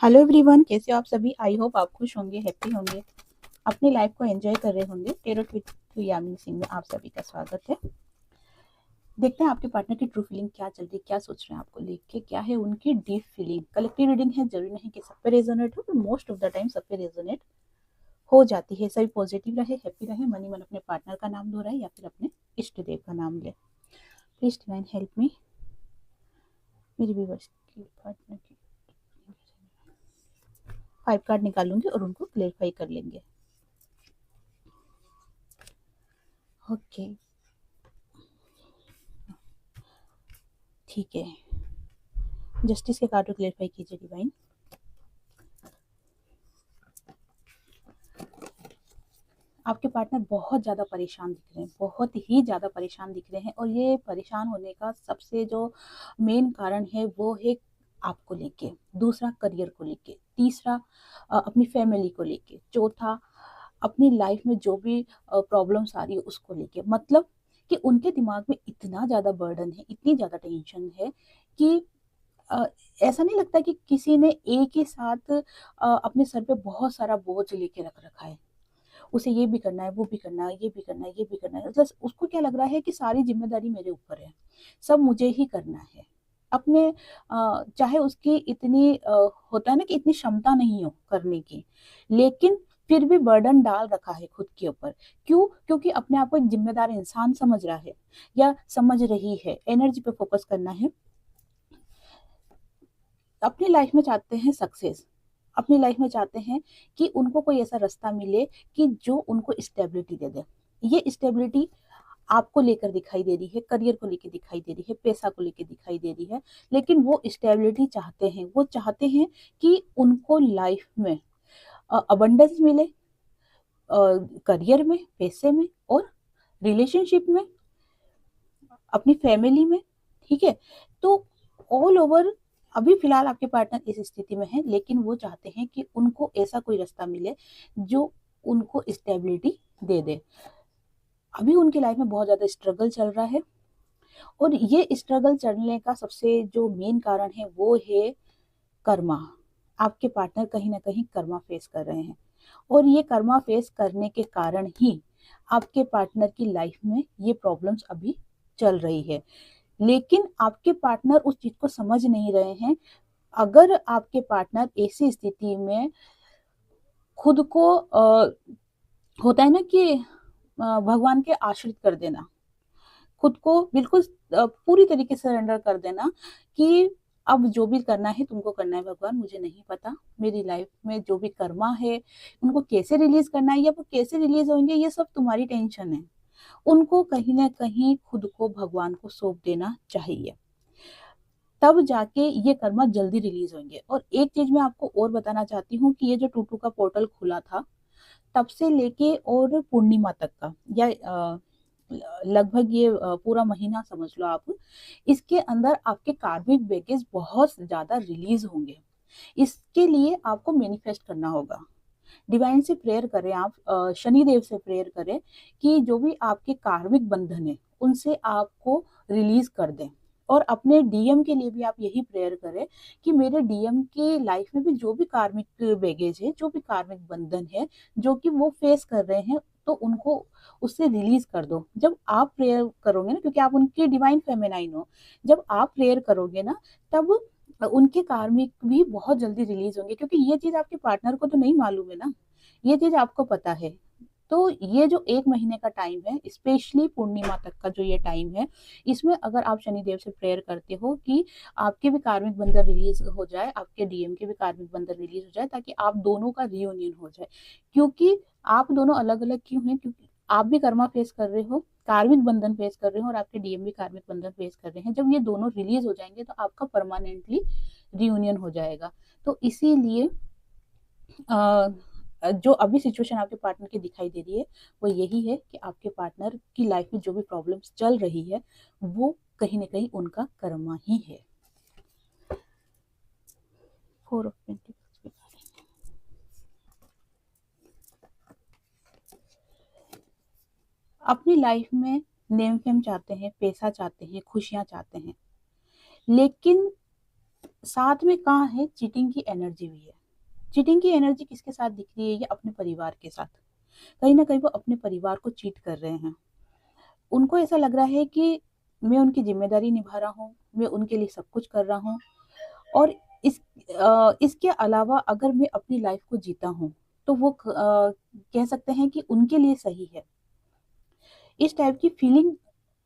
Hello everyone, कैसे हो आप सभी। आई होप आप खुश होंगे, हैप्पी होंगे, अपनी लाइफ को एंजॉय कर रहे होंगे। टेरर विद यामिनी सिंह में आप सभी का स्वागत है। देखते हैं आपके पार्टनर की ट्रू फीलिंग क्या चल रही है, क्या सोच रहे हैं आपको लेके, क्या है उनकी डीप फीलिंग। कलेक्टिव रीडिंग है, जरूरी नहीं कि सब पे रेजोनेट हो, पर मोस्ट ऑफ द टाइम सब पे रेजोनेट हो जाती है। सभी पॉजिटिव रहे, हैप्पी रहे, मनी मन अपने पार्टनर का नाम दोहराए या फिर अपने इष्ट देव का नाम ले। Please divine help me. मेरी व्यूअर्स की पार्टनर की 5 कार्ड निकालूंगी और उनको क्लेरिफाई कर लेंगे। ओके, ठीक है। जस्टिस के कार्ड को क्लेरिफाई कीजिए डिवाइन। आपके पार्टनर बहुत ज़्यादा परेशान दिख रहे हैं, बहुत ही ज़्यादा परेशान दिख रहे हैं, और ये परेशान होने का सबसे जो मेन कारण है वो है आपको लेके, दूसरा करियर को लेके, तीसरा अपनी फैमिली को लेके, चौथा अपनी लाइफ में जो भी प्रॉब्लम्स आ रही है उसको लेके। मतलब कि उनके दिमाग में इतना ज़्यादा बर्डन है, इतनी ज़्यादा टेंशन है कि अ, ऐसा नहीं लगता कि किसी ने एक ही साथ अपने सर पे बहुत सारा बोझ लेके रख रखा है। उसे ये भी करना है, वो भी करना है, ये भी करना है, ये भी करना है। मतलब उसको क्या लग रहा है कि सारी जिम्मेदारी मेरे ऊपर है, सब मुझे ही करना है। अपने चाहे उसकी इतनी होता है ना कि इतनी क्षमता नहीं हो करने की, लेकिन फिर भी बर्डन डाल रखा है खुद के ऊपर। क्यों? क्योंकि अपने आप को एक जिम्मेदार इंसान समझ रहा है या समझ रही है। एनर्जी पे फोकस करना है। अपनी लाइफ में चाहते हैं सक्सेस, अपनी लाइफ में चाहते हैं कि उनको कोई ऐसा रास्ता मिले कि जो उनको स्टेबिलिटी दे दे। ये स्टेबिलिटी आपको लेकर दिखाई दे रही है, करियर को लेकर दिखाई दे रही है, पैसा को लेकर दिखाई दे रही है, लेकिन वो स्टेबिलिटी चाहते हैं। वो चाहते हैं कि उनको लाइफ में अबंडेंस मिले, करियर में, पैसे में, और रिलेशनशिप में, अपनी फैमिली में। ठीक है, तो ऑल ओवर अभी फिलहाल आपके पार्टनर इस स्थिति में है, लेकिन वो चाहते हैं कि उनको ऐसा कोई रास्ता मिले जो उनको स्टेबिलिटी दे दे। अभी उनकी लाइफ में बहुत ज्यादा स्ट्रगल चल रहा है, और ये स्ट्रगल चलने का सबसे जो मेन कारण है वो है कर्मा। आपके पार्टनर कहीं ना कहीं कर्मा फेस कर रहे हैं, और ये कर्मा फेस करने के कारण ही आपके पार्टनर की लाइफ में ये प्रॉब्लम्स अभी चल रही है। लेकिन आपके पार्टनर उस चीज को समझ नहीं रहे हैं। अगर आपके पार्टनर ऐसी स्थिति में खुद को होता है ना कि भगवान के आश्रित कर देना, खुद को बिल्कुल पूरी तरीके से सरेंडर कर देना कि अब जो भी करना है तुमको करना है भगवान, मुझे नहीं पता। मेरी लाइफ में जो भी कर्मा है उनको कैसे रिलीज करना है या वो कैसे रिलीज होंगे, ये सब तुम्हारी टेंशन है। उनको कहीं ना कहीं खुद को भगवान को सौंप देना चाहिए, तब जाके ये कर्मा जल्दी रिलीज होंगे। और एक चीज मैं आपको और बताना चाहती हूँ कि ये जो टूटू का पोर्टल खुला था, तब से लेके और पूर्णिमा तक का, या लगभग ये पूरा महीना समझ लो आप, इसके अंदर आपके कार्मिक बैगेज बहुत ज्यादा रिलीज होंगे। इसके लिए आपको मैनिफेस्ट करना होगा। डिवाइन से प्रेयर करें आप, शनि देव से प्रेयर करें कि जो भी आपके कार्मिक बंधन है उनसे आपको रिलीज कर दें। और अपने डीएम के लिए भी आप यही प्रेयर करें कि मेरे डीएम की लाइफ में भी जो भी कार्मिक बैगेज है, जो भी कार्मिक बंधन है, जो कि वो फेस कर रहे हैं, तो उनको उससे रिलीज कर दो। जब आप प्रेयर करोगे ना, क्योंकि आप उनके डिवाइन फेमिनाइन हो, जब आप प्रेयर करोगे ना, तब उनके कार्मिक भी बहुत जल्दी रिलीज होंगे। क्योंकि ये चीज आपके पार्टनर को तो नहीं मालूम है ना, ये चीज आपको पता है। तो ये जो 1 महीने का टाइम है, स्पेशली पूर्णिमा तक का जो ये टाइम है, इसमें अगर आप शनिदेव से प्रेयर करते हो कि आपके भी कार्मिक बंधन रिलीज हो जाए, आपके डीएम के भी कार्मिक बंधन रिलीज हो जाए, ताकि आप दोनों का रियूनियन हो जाए। क्योंकि आप दोनों अलग अलग क्यों हैं? क्योंकि आप भी कर्मा फेस कर रहे हो, कार्मिक बंधन फेस कर रहे हो, और आपके डीएम भी कार्मिक बंधन फेस कर रहे हैं। जब ये दोनों रिलीज हो जाएंगे तो आपका परमानेंटली रियूनियन हो जाएगा। तो इसीलिए जो अभी सिचुएशन आपके पार्टनर की दिखाई दे रही है वो यही है कि आपके पार्टनर की लाइफ में जो भी प्रॉब्लम्स चल रही है वो कहीं ना कहीं उनका कर्मा ही है। 4 ऑफ पेंटिकल्स। अपनी लाइफ में नेम फेम चाहते हैं, पैसा चाहते हैं, खुशियां चाहते हैं, लेकिन साथ में कहाँ है, चीटिंग की एनर्जी भी है। चीटिंग की एनर्जी किसके साथ दिख रही है, ये अपने परिवार के साथ। कहीं ना कहीं वो अपने परिवार को चीट कर रहे हैं। उनको ऐसा लग रहा है कि मैं उनकी जिम्मेदारी निभा रहा हूँ, मैं उनके लिए सब कुछ कर रहा हूँ, और इसके अलावा अगर मैं अपनी लाइफ को जीता हूँ तो वो कह सकते हैं कि उनके लिए सही है। इस टाइप की फीलिंग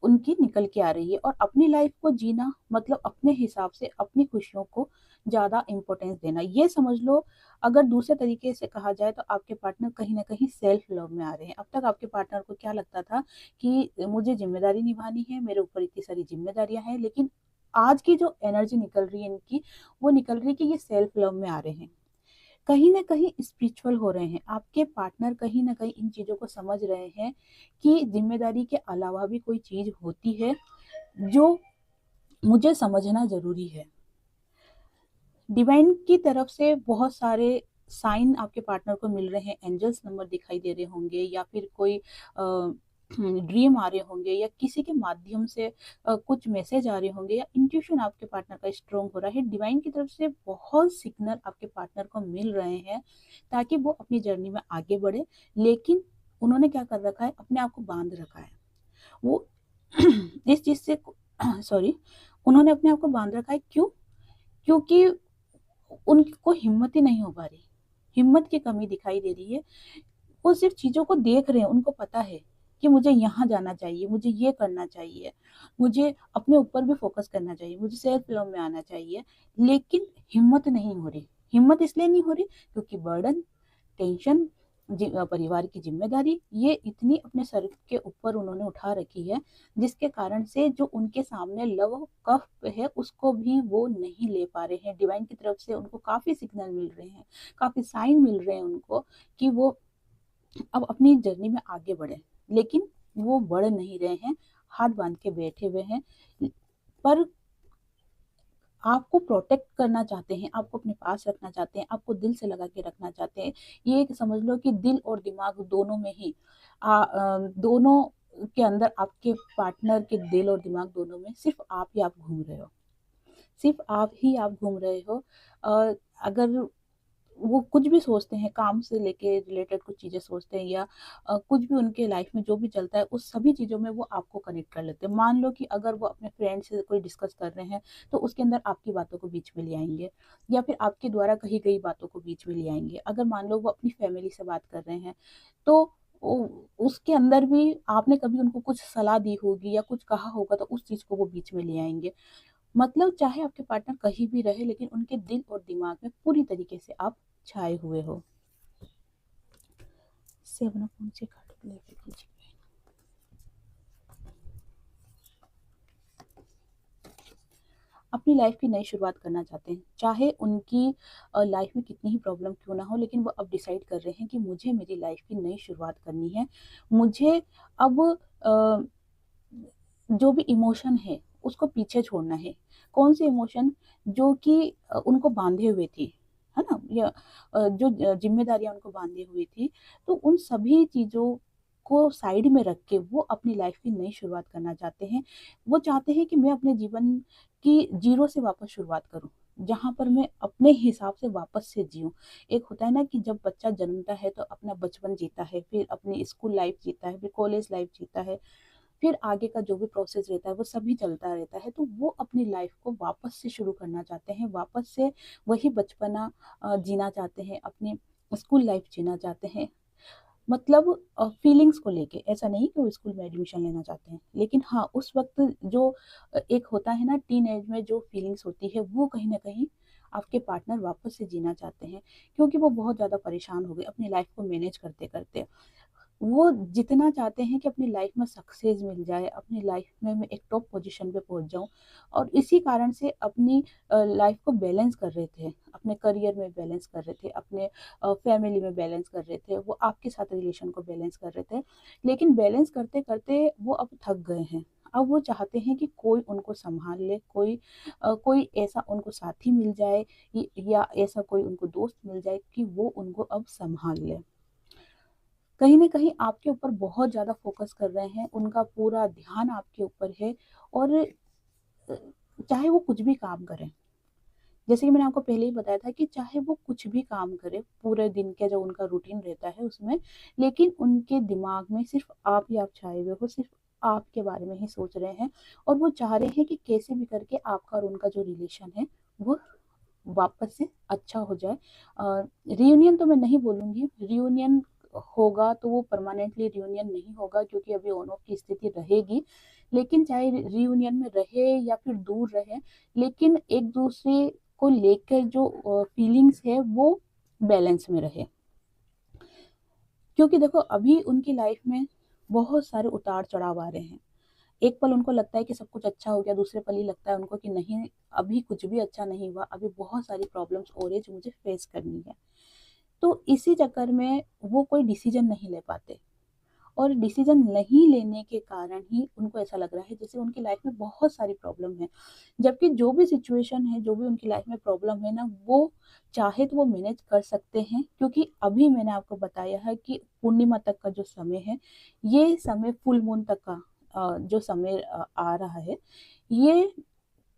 उनकी निकल के आ रही है। और अपनी लाइफ को जीना मतलब अपने हिसाब से अपनी खुशियों को ज्यादा इंपॉर्टेंस देना, ये समझ लो। अगर दूसरे तरीके से कहा जाए तो आपके पार्टनर कहीं ना कहीं सेल्फ लव में आ रहे हैं। अब तक आपके पार्टनर को क्या लगता था कि मुझे जिम्मेदारी निभानी है, मेरे ऊपर इतनी सारी जिम्मेदारियां हैं, लेकिन आज की जो एनर्जी निकल रही है इनकी, वो निकल रही है कि ये सेल्फ लव में आ रहे हैं, कहीं ना कहीं स्पिरिचुअल हो रहे हैं। आपके पार्टनर कहीं ना कहीं इन चीजों को समझ रहे हैं कि जिम्मेदारी के अलावा भी कोई चीज होती है जो मुझे समझना जरूरी है। डिवाइन की तरफ से बहुत सारे साइन आपके पार्टनर को मिल रहे हैं, एंजल्स नंबर दिखाई दे रहे होंगे, या फिर कोई ड्रीम आ रहे होंगे, या किसी के माध्यम से कुछ मैसेज आ रहे होंगे, या इंट्यूशन आपके पार्टनर का स्ट्रोंग हो रहा है। डिवाइन की तरफ से बहुत सिग्नल आपके पार्टनर को मिल रहे हैं ताकि वो अपनी जर्नी में आगे बढ़े। लेकिन उन्होंने क्या कर रखा है, अपने आप को बांध रखा है। वो इस चीज से सॉरी, उन्होंने अपने आप को बांध रखा है। क्यों? क्योंकि उनको हिम्मत ही नहीं हो पा रही, हिम्मत की कमी दिखाई दे रही है। वो सिर्फ चीजों को देख रहे हैं, उनको पता है कि मुझे यहाँ जाना चाहिए, मुझे ये करना चाहिए, मुझे अपने ऊपर भी फोकस करना चाहिए, मुझे सेल्फ लव में आना चाहिए, लेकिन हिम्मत नहीं हो रही। हिम्मत इसलिए नहीं हो रही क्योंकि बर्डन, टेंशन, परिवार की जिम्मेदारी ये इतनी अपने सर के ऊपर उन्होंने उठा रखी है, जिसके कारण से जो उनके सामने लव कफ है उसको भी वो नहीं ले पा रहे हैं। डिवाइन की तरफ से उनको काफी सिग्नल मिल रहे हैं, काफी साइन मिल रहे हैं उनको कि वो अब अपनी जर्नी में आगे बढ़े, लेकिन वो बढ़ नहीं रहे हैं, हाथ बांध के बैठे हुए हैं। पर आपको प्रोटेक्ट करना चाहते हैं, आपको अपने पास रखना चाहते हैं, आपको दिल से लगा के रखना चाहते हैं। ये समझ लो कि दिल और दिमाग दोनों में ही दोनों के अंदर, आपके पार्टनर के दिल और दिमाग दोनों में सिर्फ आप ही आप घूम रहे हो, सिर्फ आप ही आप घूम रहे हो। अगर वो कुछ भी सोचते हैं, काम से लेके रिलेटेड कुछ चीजें सोचते हैं, या कुछ भी उनके लाइफ में जो भी चलता है उस सभी चीजों में वो आपको कनेक्ट कर लेते हैं। मान लो कि अगर वो अपने फ्रेंड से कोई डिस्कस कर रहे हैं तो उसके अंदर आपकी बातों को बीच में ले आएंगे, या फिर आपके द्वारा कही गई बातों को बीच में ले आएंगे। अगर मान लो वो अपनी फैमिली से बात कर रहे हैं तो उसके अंदर भी आपने कभी उनको कुछ सलाह दी होगी या कुछ कहा होगा तो उस चीज को वो बीच में ले आएंगे। मतलब चाहे आपके पार्टनर कहीं भी रहे, लेकिन उनके दिल और दिमाग में पूरी तरीके से आप छाए हुए हो। 7 कार्ड लेकर कीजिए। अपनी लाइफ की नई शुरुआत करना चाहते हैं, चाहे उनकी लाइफ में कितनी ही प्रॉब्लम क्यों ना हो, लेकिन वो अब डिसाइड कर रहे हैं कि मुझे मेरी लाइफ की नई शुरुआत करनी है। मुझे अब अ, जो भी इमोशन है उसको पीछे छोड़ना है। कौन सी इमोशन? जो कि उनको बांधे हुए थी, है ना, या जो जिम्मेदारियां उनको बांधे हुई थी, तो उन सभी चीजों को साइड में रख के वो अपनी लाइफ की नई शुरुआत करना चाहते हैं। वो चाहते हैं कि मैं अपने जीवन की जीरो से वापस शुरुआत करूं, जहां पर मैं अपने हिसाब से वापस से जीऊं। एक होता है ना कि जब बच्चा जन्मता है तो अपना बचपन जीता है, फिर अपनी स्कूल लाइफ जीता है, फिर कॉलेज लाइफ जीता है, फिर आगे का जो भी प्रोसेस रहता है वो सभी चलता रहता है। तो वो अपनी लाइफ को वापस से शुरू करना चाहते हैं, वापस से वही बचपना जीना चाहते हैं, अपनी स्कूल लाइफ जीना चाहते हैं। मतलब फीलिंग्स को लेके, ऐसा नहीं कि वो स्कूल में एडमिशन लेना चाहते हैं, लेकिन हाँ उस वक्त जो एक होता है ना टीन एज में जो फीलिंग्स होती है, वो कहीं ना कहीं आपके पार्टनर वापस से जीना चाहते हैं, क्योंकि वो बहुत ज़्यादा परेशान हो गए अपनी लाइफ को मैनेज करते करते। वो जितना चाहते हैं कि अपनी लाइफ में सक्सेस मिल जाए, अपनी लाइफ में मैं एक टॉप पोजीशन पे पहुंच जाऊं, और इसी कारण से अपनी लाइफ को बैलेंस कर रहे थे, अपने करियर में बैलेंस कर रहे थे, अपने फैमिली में बैलेंस कर रहे थे, वो आपके साथ रिलेशन को बैलेंस कर रहे थे। लेकिन बैलेंस करते करते वो अब थक गए हैं। अब वो चाहते हैं कि कोई उनको संभाल ले, कोई ऐसा उनको साथी मिल जाए, या ऐसा कोई उनको दोस्त मिल जाए कि वो उनको अब संभाल ले। कहीं ना कहीं आपके ऊपर बहुत ज्यादा फोकस कर रहे हैं, उनका पूरा ध्यान आपके ऊपर है। और चाहे वो कुछ भी काम करें, जैसे कि मैंने आपको पहले ही बताया था कि चाहे वो कुछ भी काम करे पूरे दिन का जो उनका रूटीन रहता है उसमें, लेकिन उनके दिमाग में सिर्फ आप ही आप छाए हुए हो, सिर्फ आपके बारे में ही सोच रहे हैं, और वो चाह रहे हैं कि कैसे भी करके आपका और उनका जो रिलेशन है वो वापस से अच्छा हो जाए। रियूनियन तो मैं नहीं बोलूँगी, रियूनियन होगा तो वो परमानेंटली रियूनियन नहीं होगा, क्योंकि अभी ऑन ऑफ की स्थिति रहेगी। लेकिन चाहे रियूनियन में रहे या फिर दूर रहे, लेकिन एक दूसरे को लेकर जो फीलिंग्स है वो बैलेंस में रहे। क्योंकि देखो अभी उनकी लाइफ में बहुत सारे उतार चढ़ाव आ रहे हैं। एक पल उनको लगता है कि सब कुछ अच्छा हो गया, दूसरे पल ही लगता है उनको कि नहीं, अभी कुछ भी अच्छा नहीं हुआ, अभी बहुत सारी प्रॉब्लम्स और है जो मुझे फेस करनी है। तो इसी चक्कर में वो कोई डिसीजन नहीं ले पाते, और डिसीजन नहीं लेने के कारण ही उनको ऐसा लग रहा है जैसे उनकी लाइफ में बहुत सारी प्रॉब्लम है। जबकि जो भी सिचुएशन है, जो भी उनकी लाइफ में प्रॉब्लम है ना, वो चाहे तो वो मैनेज कर सकते हैं, क्योंकि अभी मैंने आपको बताया है कि पूर्णिमा तक का जो समय है, ये समय फुल मून तक का जो समय आ रहा है, ये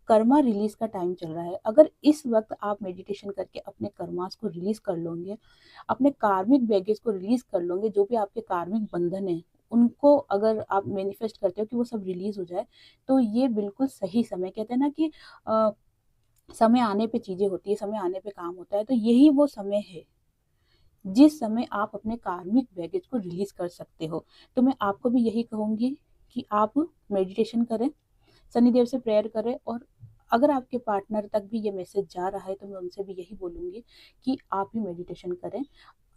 कर्मा रिलीज का टाइम चल रहा है। अगर इस वक्त आप मेडिटेशन करके अपने कर्मास को रिलीज कर लोगे, अपने कार्मिक बैगेज को रिलीज कर लोगे, जो भी आपके कार्मिक बंधन है उनको अगर आप मैनिफेस्ट करते हो कि वो सब रिलीज हो जाए, तो ये बिल्कुल सही समय, कहते हैं ना कि समय आने पे चीजें होती है, समय आने पे काम होता है, तो यही वो समय है जिस समय आप अपने कार्मिक बैगेज को रिलीज कर सकते हो। तो मैं आपको भी यही कहूंगी कि आप मेडिटेशन करें, शनिदेव से प्रेयर करें, और अगर आपके पार्टनर तक भी ये मैसेज जा रहा है तो मैं उनसे भी यही बोलूंगी कि आप भी मेडिटेशन करें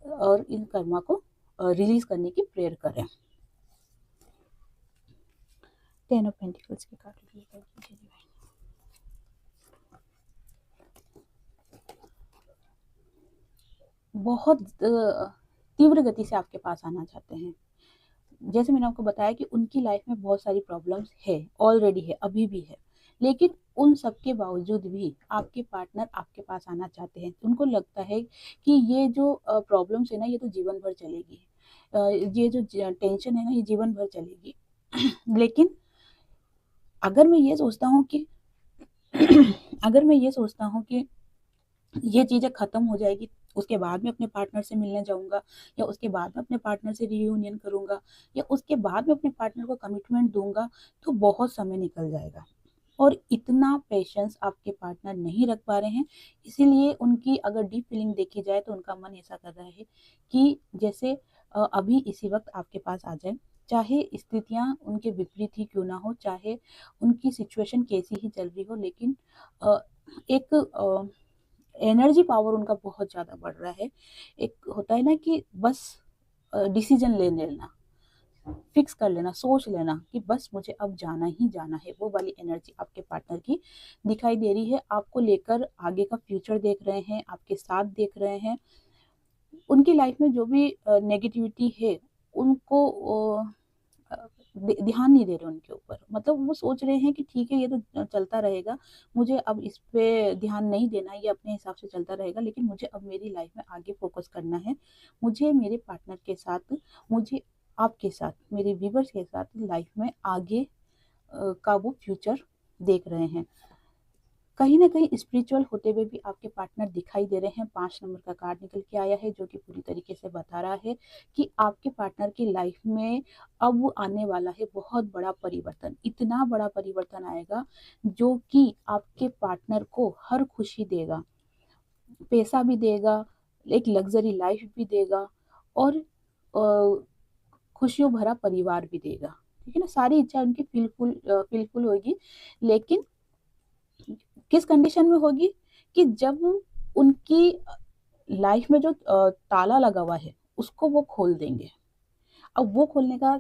और इन कर्मा को रिलीज करने की प्रेयर करें। 10 ऑफ पेंटिकल्स की कार्ड लीजिए। बहुत तीव्र गति से आपके पास आना चाहते हैं। जैसे मैंने आपको बताया कि उनकी लाइफ में बहुत सारी प्रॉब्लम्स है, ऑलरेडी है, अभी भी है, लेकिन उन सब के बावजूद भी आपके पार्टनर आपके पास आना चाहते हैं। उनको लगता है कि ये जो प्रॉब्लम्स है ना, ये तो जीवन भर चलेगी, ये जो टेंशन है ना, ये जीवन भर चलेगी। लेकिन अगर मैं ये सोचता हूँ कि अगर मैं ये सोचता हूँ कि ये चीज़ें ख़त्म हो जाएगी, उसके बाद में अपने पार्टनर से मिलने जाऊँगा, या उसके बाद में अपने पार्टनर से रियूनियन करूँगा, या उसके बाद में अपने पार्टनर को कमिटमेंट दूँगा, तो बहुत समय निकल जाएगा। और इतना पेशेंस आपके पार्टनर नहीं रख पा रहे हैं, इसीलिए उनकी अगर डीप फीलिंग देखी जाए तो उनका मन ऐसा कर रहा है कि जैसे अभी इसी वक्त आपके पास आ जाए, चाहे स्थितियाँ उनके विपरीत ही क्यों ना हो, चाहे उनकी सिचुएशन कैसी ही चल रही हो, लेकिन एक एनर्जी पावर उनका बहुत ज़्यादा बढ़ रहा है। एक होता है ना कि बस डिसीजन ले लेना, फिक्स कर लेना, सोच लेना कि बस मुझे अब जाना ही जाना है, वो वाली एनर्जी आपके पार्टनर की दिखाई दे रही है। आपको लेकर आगे का फ्यूचर देख रहे हैं, आपके साथ देख रहे हैं। उनकी लाइफ में जो भी नेगेटिविटी है उनको ध्यान नहीं दे रहे उनके ऊपर, मतलब वो सोच रहे हैं कि ठीक है, ये तो चलता रहेगा, मुझे अब इस पे ध्यान नहीं देना, ये अपने हिसाब से चलता रहेगा, लेकिन मुझे अब मेरी लाइफ में आगे फोकस करना है। मुझे मेरे पार्टनर के साथ, मुझे आपके साथ, मेरे व्यूवर्स के साथ लाइफ में आगे का वो फ्यूचर देख रहे हैं। कहीं ना कहीं स्पिरिचुअल होते हुए भी आपके पार्टनर दिखाई दे रहे हैं। 5 नंबर का कार्ड निकल के आया है जो कि पूरी तरीके से बता रहा है कि आपके पार्टनर की लाइफ में अब आने वाला है बहुत बड़ा परिवर्तन। इतना बड़ा परिवर्तन आएगा जो कि आपके पार्टनर को हर खुशी देगा, पैसा भी देगा, एक लग्जरी लाइफ भी देगा, और खुशियों भरा परिवार भी देगा। ठीक है ना, सारी इच्छा उनकी फिलफुल होगी। लेकिन किस कंडीशन में होगी कि जब उनकी लाइफ में जो ताला लगा हुआ है उसको वो खोल देंगे। अब वो खोलने का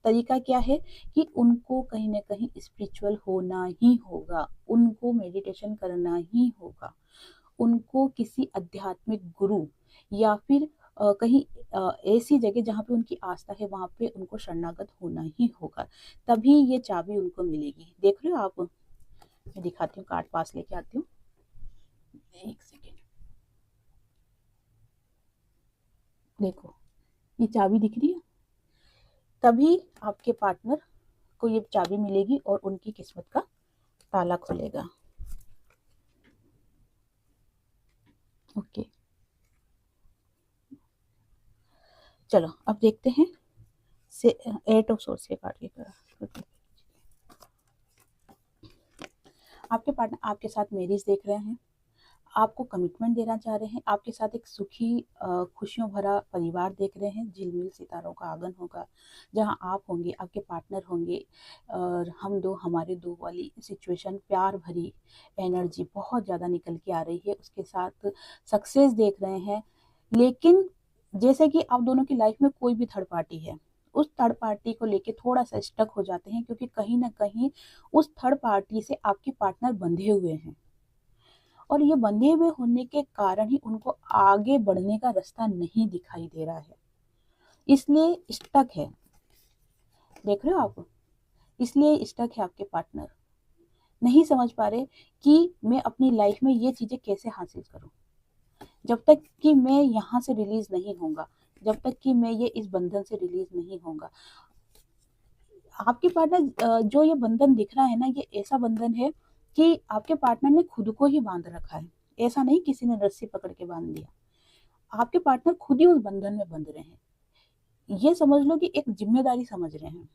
तरीका क्या है कि उनको कहीं ना कहीं स्पिरिचुअल होना ही होगा, उनको मेडिटेशन करना ही होगा, उनको किसी आध्यात्मिक गुरु या फिर कहीं ऐसी जगह जहाँ पे उनकी आस्था है वहां पे उनको शरणागत होना ही होगा, तभी ये चाबी उनको मिलेगी। देख रहे हो आप, मैं दिखाती हूँ, कार्ड पास लेके आती हूँ, एक सेकेंड। देखो, ये चाबी दिख रही है, तभी आपके पार्टनर को ये चाबी मिलेगी और उनकी किस्मत का ताला खुलेगा। ओके, चलो अब देखते हैं से 8 ऑफ सोर्स के कार्ड की तरफ। आपके पार्टनर आपके साथ मैरिज देख रहे हैं, आपको कमिटमेंट देना चाह रहे हैं, आपके साथ एक सुखी खुशियों भरा परिवार देख रहे हैं, झिलमिल सितारों का आगन होगा, जहां आप होंगे, आपके पार्टनर होंगे, और हम दो हमारे दो वाली सिचुएशन, प्यार भरी एनर्जी बहुत ज़्यादा निकल के आ रही है, उसके साथ सक्सेस देख रहे हैं। लेकिन जैसे कि आप दोनों की लाइफ में कोई भी थर्ड पार्टी है, उस थर्ड पार्टी को लेके थोड़ा सा स्टक हो जाते हैं, क्योंकि कहीं ना कहीं उस थर्ड पार्टी से आपके पार्टनर बंधे हुए हैं, और ये बंधे हुए होने के कारण ही उनको आगे बढ़ने का रास्ता नहीं दिखाई दे रहा है, इसलिए स्टक है। देख रहे हो आप, इसलिए स्टक है आपके पार्टनर, नहीं समझ पा रहे कि मैं अपनी लाइफ में ये चीजें कैसे हासिल करूं। जब तक कि मैं यहाँ से रिलीज नहीं होऊंगा, जब तक कि मैं ये इस बंधन से रिलीज नहीं होऊंगा, आपके पार्टनर जो ये बंधन दिख रहा है ना, ये ऐसा बंधन है कि आपके पार्टनर ने खुद को ही बांध रखा है, ऐसा नहीं किसी ने रस्सी पकड़ के बांध दिया। आपके पार्टनर खुद ही उस बंधन में बंध रहे हैं, ये समझ लो कि एक जिम्मेदारी समझ रहे हैं,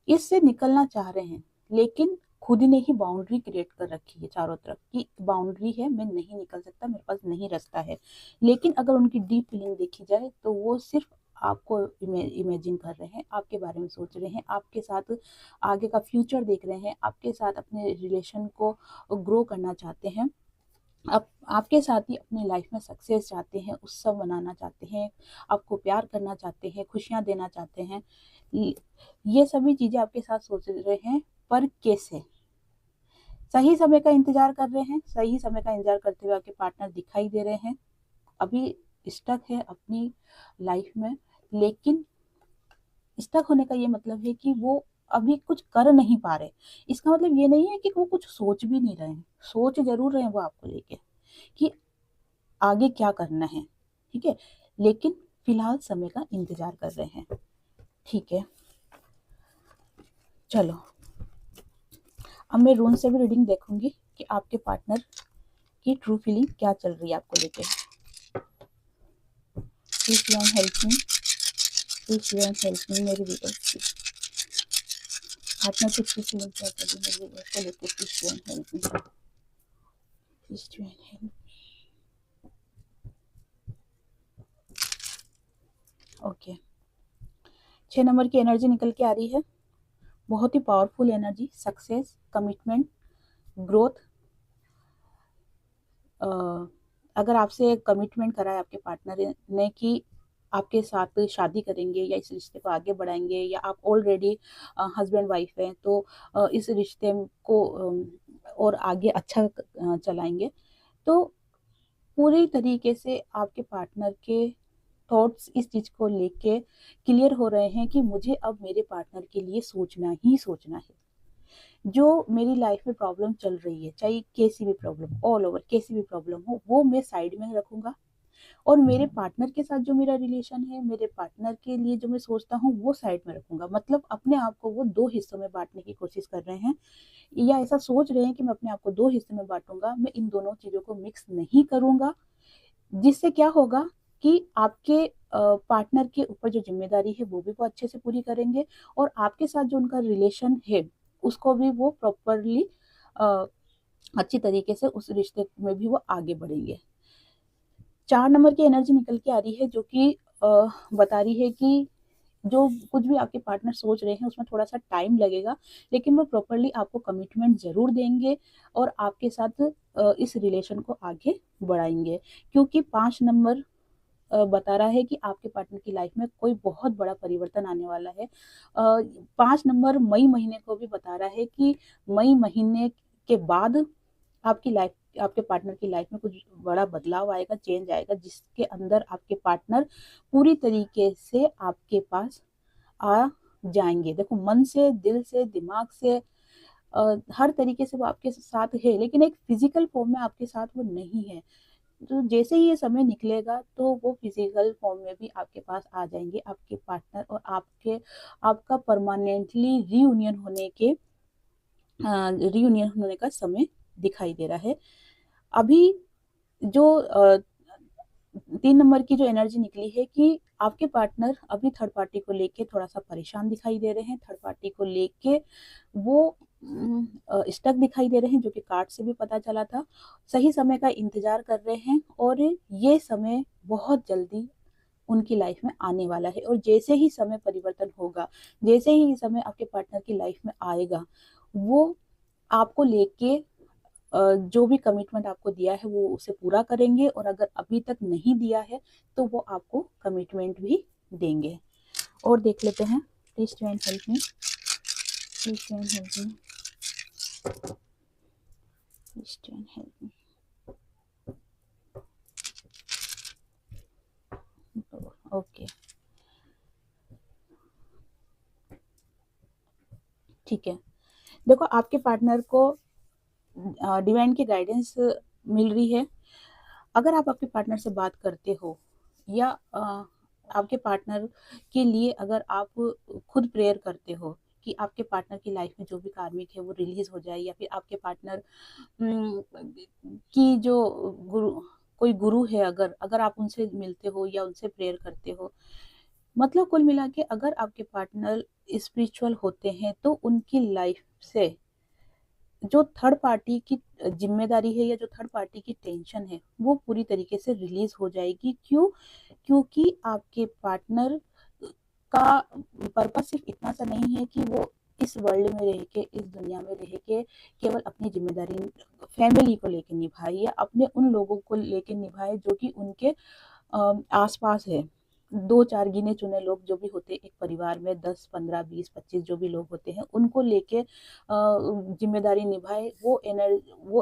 इससे निकलना चाह रहे हैं, लेकिन खुद ने ही बाउंड्री क्रिएट कर रखी है चारों तरफ कि बाउंड्री है, मैं नहीं निकल सकता, मेरे पास नहीं रास्ता है। लेकिन अगर उनकी डीप फीलिंग देखी जाए तो वो सिर्फ आपको इमेजिन कर रहे हैं, आपके बारे में सोच रहे हैं, आपके साथ आगे का फ्यूचर देख रहे हैं, आपके साथ अपने रिलेशन को ग्रो करना चाहते हैं, आपके साथ ही अपनी लाइफ में सक्सेस चाहते हैं, उत्सव मनाना चाहते हैं, आपको प्यार करना चाहते हैं, खुशियां देना चाहते हैं। ये सभी चीजें आपके साथ सोच रहे हैं, पर कैसे? सही समय का इंतजार कर रहे हैं, सही समय का इंतजार करते हुए आपके पार्टनर दिखाई दे रहे हैं, अभी स्टक है अपनी लाइफ में। लेकिन स्टक होने का ये मतलब है कि वो अभी कुछ कर नहीं पा रहे, इसका मतलब ये नहीं है कि वो कुछ सोच भी नहीं रहे हैं, सोच जरूर रहे हैं वो आपको लेके कि आगे क्या करना है, ठीक है, लेकिन फिलहाल समय का इंतजार कर रहे हैं। ठीक है, चलो अब मैं रून से भी रीडिंग देखूंगी कि आपके पार्टनर की ट्रू फीलिंग क्या चल रही है आपको लेके। Please help me, please help मी, मेरी व्यूअर्स की पार्टनर की ट्रू फीलिंग क्या चल रही है मेरे व्यूअर्स को लेके। Please help me, please help. Okay, 6 number की एनर्जी निकल के आ रही है, बहुत ही powerful energy, success, commitment, growth. अगर आपसे कमिटमेंट करा है आपके पार्टनर ने कि आपके साथ शादी करेंगे या इस रिश्ते को आगे बढ़ाएंगे, या आप ऑलरेडी हस्बैंड वाइफ हैं तो इस रिश्ते को और आगे अच्छा चलाएंगे, तो पूरी तरीके से आपके पार्टनर के थॉट्स इस चीज को लेके क्लियर हो रहे हैं कि मुझे अब मेरे पार्टनर के लिए सोचना ही सोचना है। जो मेरी लाइफ में प्रॉब्लम चल रही है, चाहे कैसी भी प्रॉब्लम, ऑल ओवर कैसी भी प्रॉब्लम हो, वो मैं साइड में रखूंगा, और मेरे पार्टनर के साथ जो मेरा रिलेशन है, मेरे पार्टनर के लिए जो मैं सोचता हूँ, वो साइड में रखूंगा। मतलब अपने आप को वो दो हिस्सों में बांटने की कोशिश कर रहे हैं, या ऐसा सोच रहे हैं कि मैं अपने आप को दो हिस्सों में बांटूंगा, मैं इन दोनों चीजों को मिक्स नहीं करूंगा। जिससे क्या होगा कि आपके पार्टनर के ऊपर जो जिम्मेदारी है वो भी वो अच्छे से पूरी करेंगे, और आपके साथ जो उनका रिलेशन है उसको भी वो प्रॉपरली अच्छी तरीके से उस रिश्ते में भी वो आगे बढ़ेंगे। 4 नंबर की एनर्जी निकल के आ रही है, जो कि बता रही है कि जो कुछ भी आपके पार्टनर सोच रहे हैं उसमें थोड़ा सा टाइम लगेगा, लेकिन वो प्रॉपरली आपको कमिटमेंट जरूर देंगे और आपके साथ इस रिलेशन को आगे बढ़ाएंगे। क्योंकि 5 नंबर बता रहा है कि आपके पार्टनर की लाइफ में कोई बहुत बड़ा परिवर्तन आने वाला है। 5 नंबर मई महीने को भी बता रहा है कि मई महीने के बाद आपकी लाइफ, आपके पार्टनर की लाइफ में कुछ बड़ा बदलाव आएगा, चेंज आएगा, जिसके अंदर आपके पार्टनर पूरी तरीके से आपके पास आ जाएंगे। देखो, मन से, दिल से, दिमाग से, हर तरीके से वो आपके साथ है, लेकिन एक फिजिकल फॉर्म में आपके साथ वो नहीं है। तो जैसे ही ये समय निकलेगा तो वो फिजिकल फॉर्म में भी आपके पास आ जाएंगे आपके पार्टनर, और आपका परमानेंटली रियूनियन होने का समय दिखाई दे रहा है। अभी जो 3 नंबर की जो एनर्जी निकली है कि आपके पार्टनर अभी थर्ड पार्टी को लेके थोड़ा-सा परेशान दिखाई दे रहे हैं, थर्ड पार्टी को लेके वो स्टक दिखाई दे रहे हैं, जो कि कार्ड से भी पता चला था। सही समय का इंतज़ार कर रहे हैं और ये समय बहुत जल्दी उनकी लाइफ में आने वाला है और जैसे ही समय परिवर्तन होगा, जैसे ही ये समय आपके पार्टनर की लाइफ में आएगा, वो आपको लेके जो भी कमिटमेंट आपको दिया है वो उसे पूरा करेंगे और अगर अभी तक नहीं दिया है तो वो आपको कमिटमेंट भी देंगे। और देख लेते हैं, please try and help me, please try and help me, please try and help me. Okay, ठीक है। देखो आपके पार्टनर को डिवाइन की गाइडेंस मिल रही है। अगर आप आपके पार्टनर से बात करते हो या आपके पार्टनर के लिए अगर आप खुद प्रेयर करते हो कि आपके पार्टनर की लाइफ में जो भी कार्मिक है वो रिलीज हो जाए, या फिर आपके पार्टनर की जो गुरु, कोई गुरु है, अगर अगर आप उनसे मिलते हो या उनसे प्रेयर करते हो, मतलब कुल मिला के अगर आपके पार्टनर स्पिरिचुअल होते हैं तो उनकी लाइफ से जो थर्ड पार्टी की जिम्मेदारी है या जो थर्ड पार्टी की टेंशन है वो पूरी तरीके से रिलीज हो जाएगी। क्यों? क्योंकि आपके पार्टनर का पर्पस सिर्फ इतना सा नहीं है कि वो इस वर्ल्ड में रह के, इस दुनिया में रह के केवल अपनी जिम्मेदारी फैमिली को लेकर निभाए या अपने उन लोगों को लेकर निभाए जो कि उनके आसपास है। दो चार गिने चुने लोग जो भी होते हैं एक परिवार में, 10, 15, 20, 25 जो भी लोग होते हैं उनको लेके जिम्मेदारी निभाए, वो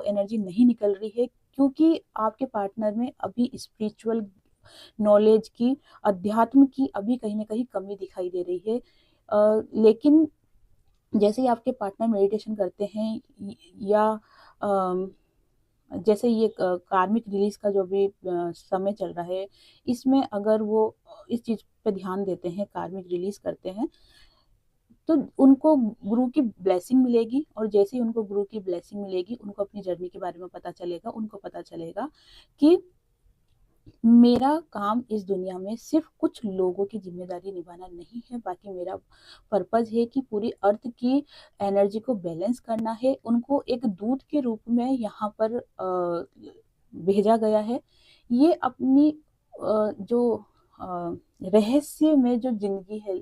एनर्जी नहीं निकल रही है। क्योंकि आपके पार्टनर में अभी स्पिरिचुअल नॉलेज की, अध्यात्म की अभी कहीं ना कहीं कमी दिखाई दे रही है। लेकिन जैसे ही आपके पार्टनर मेडिटेशन करते हैं या जैसे ये कार्मिक रिलीज का जो भी समय चल रहा है, इसमें अगर वो इस चीज पे ध्यान देते हैं, कार्मिक रिलीज करते हैं, तो उनको गुरु की ब्लेसिंग मिलेगी। और जैसे ही उनको गुरु की ब्लेसिंग मिलेगी, उनको अपनी जर्नी के बारे में पता चलेगा, उनको पता चलेगा कि मेरा काम इस दुनिया में सिर्फ कुछ लोगों की जिम्मेदारी निभाना नहीं है, बाकी मेरा पर्पज है कि पूरी अर्थ की एनर्जी को बैलेंस करना है। उनको एक दूत के रूप में यहाँ पर भेजा गया है। ये अपनी जो रहस्य में जो जिंदगी है,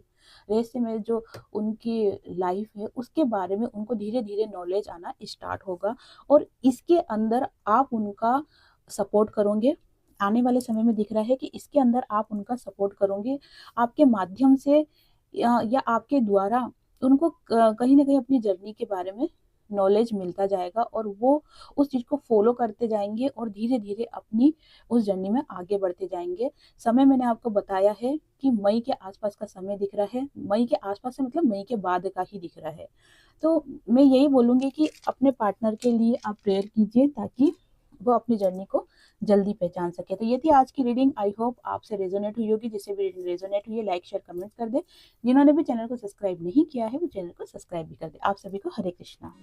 रहस्य में जो उनकी लाइफ है, उसके बारे में उनको धीरे धीरे नॉलेज आना स्टार्ट होगा और इसके अंदर आप उनका सपोर्ट करोगे। आने वाले समय में दिख रहा है कि इसके अंदर आप उनका सपोर्ट करोगे, आपके माध्यम से या आपके द्वारा उनको कहीं ना कहीं अपनी जर्नी के बारे में नॉलेज मिलता जाएगा और वो उस चीज को फॉलो करते जाएंगे और धीरे धीरे अपनी उस जर्नी में आगे बढ़ते जाएंगे। समय मैंने आपको बताया है कि मई के आसपास का समय दिख रहा है। मई के आसपास से मतलब मई के बाद का ही दिख रहा है। तो मैं यही बोलूंगी कि अपने पार्टनर के लिए आप प्रेयर कीजिए ताकि वो अपनी जर्नी को जल्दी पहचान सके। तो ये थी आज की रीडिंग। आई होप आपसे रेजोनेट हुई होगी। जिससे भी रीडिंग रेजोनेट हुई है लाइक शेयर कमेंट कर दे। जिन्होंने भी चैनल को सब्सक्राइब नहीं किया है वो चैनल को सब्सक्राइब भी कर दे। आप सभी को हरे कृष्णा।